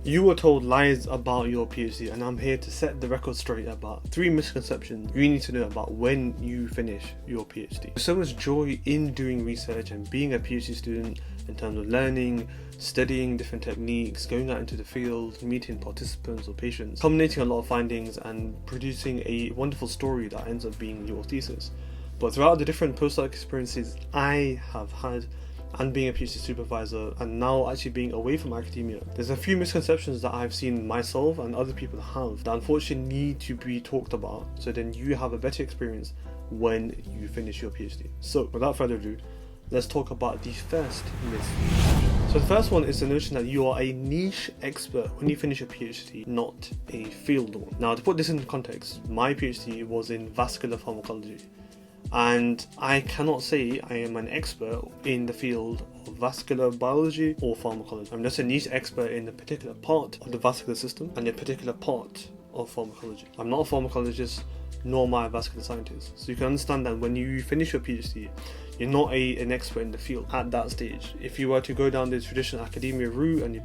You were told lies about your PhD, and I'm here to set the record straight about 3 misconceptions you need to know about when you finish your PhD. There's so much joy in doing research and being a PhD student in terms of learning, studying different techniques, going out into the field, meeting participants or patients, culminating a lot of findings and producing a wonderful story that ends up being your thesis. But throughout the different postdoc experiences I have had, and being a PhD supervisor, and now actually being away from academia, there's a few misconceptions that I've seen myself and other people have that unfortunately need to be talked about, so then you have a better experience when you finish your PhD. So without further ado, let's talk about the first myth. So the first one is the notion that you are a niche expert when you finish a PhD, not a field one. Now, to put this into context, my PhD was in vascular pharmacology, and I cannot say I am an expert in the field of vascular biology or pharmacology. I'm just a niche expert in a particular part of the vascular system and a particular part of pharmacology. I'm not a pharmacologist, nor am I a vascular scientist. So you can understand that when you finish your PhD, you're not an expert in the field at that stage. If you were to go down the traditional academia route and you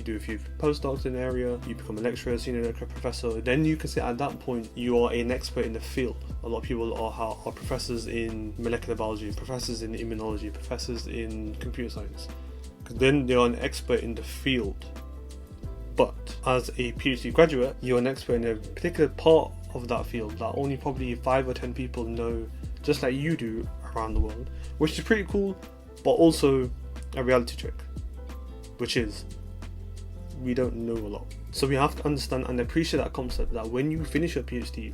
do a few postdocs in the area, you become a lecturer, senior lecturer, professor, then you can say at that point you are an expert in the field. A lot of people are professors in molecular biology, professors in immunology, professors in computer science, because then they are an expert in the field. But as a PhD graduate, you're an expert in a particular part of that field that only probably 5 or 10 people know, just like you do, around the world, which is pretty cool, but also a reality check, which is we don't know a lot. So we have to understand and appreciate that concept that when you finish your PhD,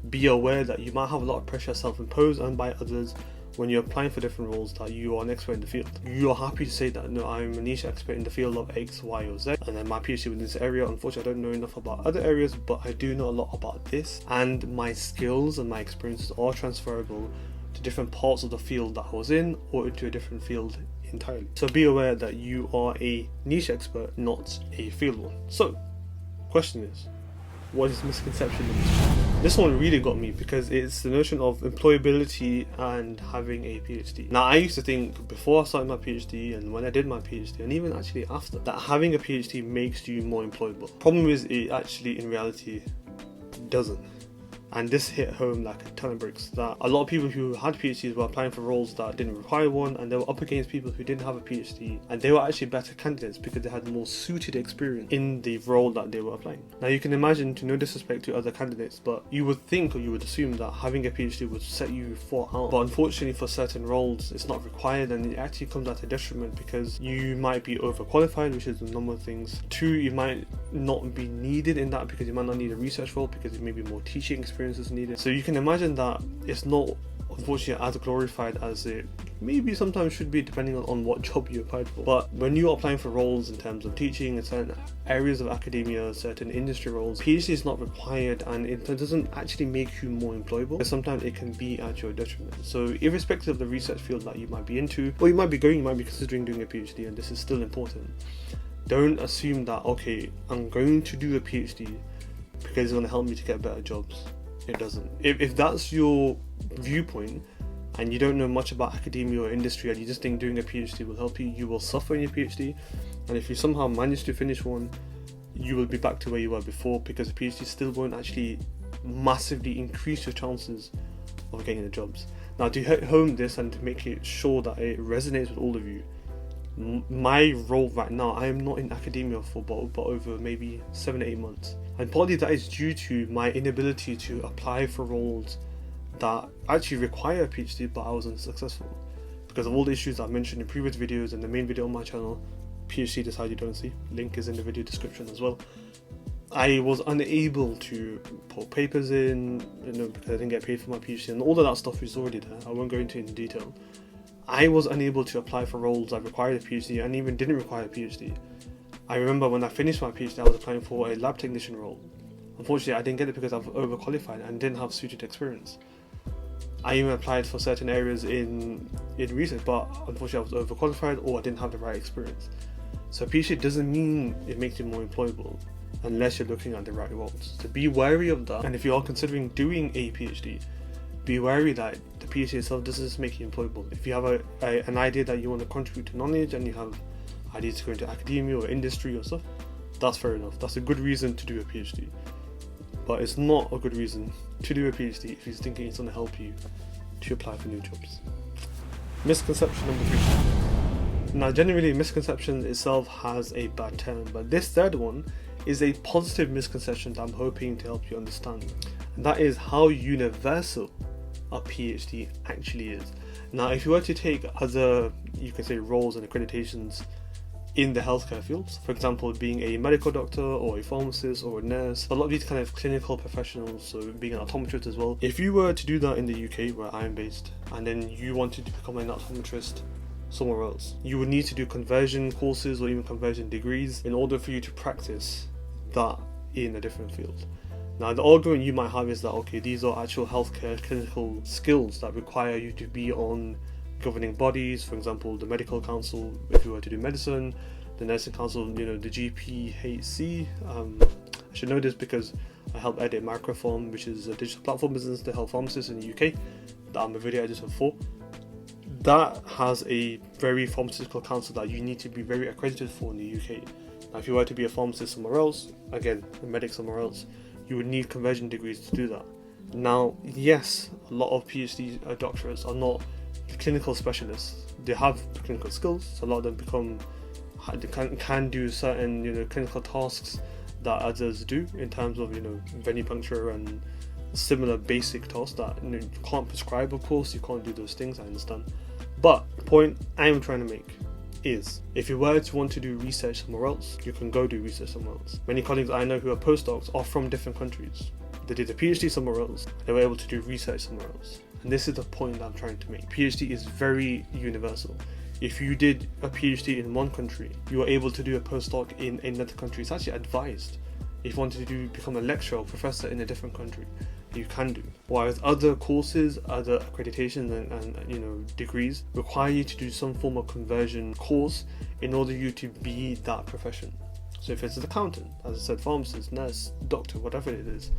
be aware that you might have a lot of pressure self-imposed and by others when you're applying for different roles, that you are an expert in the field. You're happy to say that, no, I'm a niche expert in the field of X, Y, or Z, and then my PhD within this area. Unfortunately, I don't know enough about other areas, but I do know a lot about this, and my skills and my experiences are transferable to different parts of the field that I was in, or into a different field entirely. So be aware that you are a niche expert, not a field one. So, question is, what is misconception number 2? This one really got me because it's the notion of employability and having a PhD. Now, I used to think before I started my PhD and when I did my PhD and even actually after, that having a PhD makes you more employable. Problem is, it actually in reality doesn't. And this hit home like a ton of bricks, that a lot of people who had PhDs were applying for roles that didn't require one, and they were up against people who didn't have a PhD, and they were actually better candidates because they had more suited experience in the role that they were applying. Now, you can imagine, to no disrespect to other candidates, but you would think or you would assume that having a PhD would set you far out. But unfortunately for certain roles, it's not required, and it actually comes at a detriment because you might be overqualified, which is the number of things. 2, you might not be needed in that because you might not need a research role because there may be more teaching experience is needed. So you can imagine that it's not, unfortunately, as glorified as it maybe sometimes should be, depending on what job you applied for. But when you're applying for roles in terms of teaching in certain areas of academia, certain industry roles, PhD is not required, and it doesn't actually make you more employable, because sometimes it can be at your detriment. So irrespective of the research field that you might be into, or you might be considering doing a PhD, and this is still important, don't assume that, okay, I'm going to do a PhD because it's going to help me to get better jobs. It doesn't. If that's your viewpoint and you don't know much about academia or industry and you just think doing a PhD will help you, you will suffer in your PhD. And if you somehow manage to finish one, you will be back to where you were before, because a PhD still won't actually massively increase your chances of getting the jobs. Now, to hit home this and to make it sure that it resonates with all of you, my role right now, I am not in academia for but over maybe 7 to 8 months, and partly that is due to my inability to apply for roles that actually require a PhD, but I was unsuccessful because of all the issues I've mentioned in previous videos and the main video on my channel, PhD Decide You Don't See, link is in the video description as well. I was unable to put papers in, because I didn't get paid for my PhD, and all of that stuff is already there. I won't go into it in detail. I was unable to apply for roles that required a PhD and even didn't require a PhD. I remember when I finished my PhD, I was applying for a lab technician role. Unfortunately, I didn't get it because I was overqualified and didn't have suited experience. I even applied for certain areas in research, but unfortunately I was overqualified or I didn't have the right experience. So a PhD doesn't mean it makes you more employable unless you're looking at the right roles. So be wary of that, and if you are considering doing a PhD, be wary that the PhD itself doesn't just make you employable. If you have an idea that you want to contribute to knowledge and you have ideas to go into academia or industry or stuff, that's fair enough. That's a good reason to do a PhD. But it's not a good reason to do a PhD if you're thinking it's going to help you to apply for new jobs. Misconception number 3. Now, generally, misconception itself has a bad term, but this third one is a positive misconception that I'm hoping to help you understand. And that is how universal a PhD actually is. Now, if you were to take other, you can say, roles and accreditations in the healthcare fields, for example, being a medical doctor or a pharmacist or a nurse, a lot of these kind of clinical professionals, so being an optometrist as well, if you were to do that in the UK, where I'm based, and then you wanted to become an optometrist somewhere else, you would need to do conversion courses or even conversion degrees in order for you to practice that in a different field. Now, the argument you might have is that, okay, these are actual healthcare clinical skills that require you to be on governing bodies, for example, the medical council if you were to do medicine, the nursing council, the GPHC. I should know this because I help edit Microform, which is a digital platform business to help pharmacists in the UK that I'm a video editor for. That has a very pharmaceutical council that you need to be very accredited for in the UK. Now, if you were to be a pharmacist somewhere else, again, a medic somewhere else, you would need conversion degrees to do that. Now, yes, a lot of PhD doctorates are not clinical specialists. They have clinical skills, so a lot of them can do certain clinical tasks that others do in terms of venipuncture and similar basic tasks that you can't prescribe. Of course, you can't do those things, I understand. But the point I'm trying to make is, if you were to want to do research somewhere else, you can go do research somewhere else. Many colleagues I know who are postdocs are from different countries. They did a PhD somewhere else, they were able to do research somewhere else. And this is the point that I'm trying to make. PhD is very universal. If you did a PhD in one country, you are able to do a postdoc in another country. It's actually advised. If you wanted to become a lecturer or professor in a different country, you can do. Whereas other courses, other accreditations and degrees require you to do some form of conversion course in order for you to be that profession. So if it's an accountant, as I said, pharmacist, nurse, doctor, whatever it is,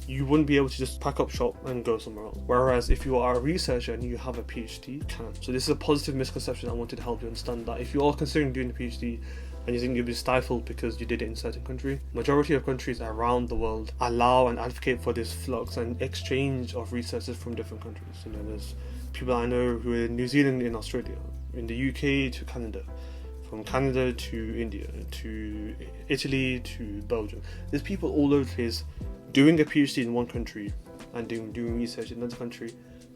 you wouldn't be able to just pack up shop and go somewhere else. Whereas if you are a researcher and you have a PhD, you can. So this is a positive misconception I wanted to help you understand, that if you are considering doing a PhD and you think you'll be stifled because you did it in a certain country, majority of countries around the world allow and advocate for this flux and exchange of researchers from different countries. There's people I know who are in New Zealand, in Australia, in the UK to Canada, from Canada to India, to Italy to Belgium. There's people all over the place doing a PhD in one country and doing research in another country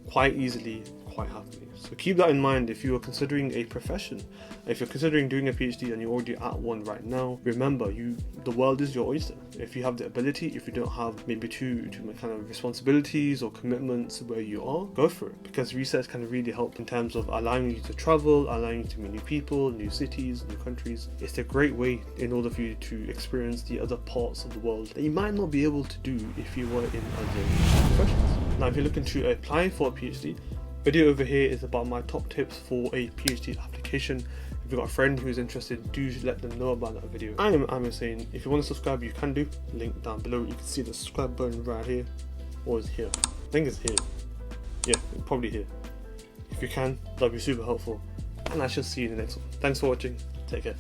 quite easily, quite happily. So keep that in mind if you are considering a profession. If you're considering doing a PhD and you're already at one right now, remember, the world is your oyster. If you have the ability, if you don't have maybe too kind of responsibilities or commitments where you are, go for it, because research can really help in terms of allowing you to travel, allowing you to meet new people, new cities, new countries. It's a great way in order for you to experience the other parts of the world that you might not be able to do if you were in other professions. Now, if you're looking to apply for a PhD, video over here is about my top tips for a PhD application. If you've got a friend who's interested, do let them know about that video. I am Aamir saying, if you want to subscribe, you can do. Link down below. You can see the subscribe button right here, or it's here. I think it's here. Yeah, probably here. If you can, that'd be super helpful. And I shall see you in the next one. Thanks for watching. Take care.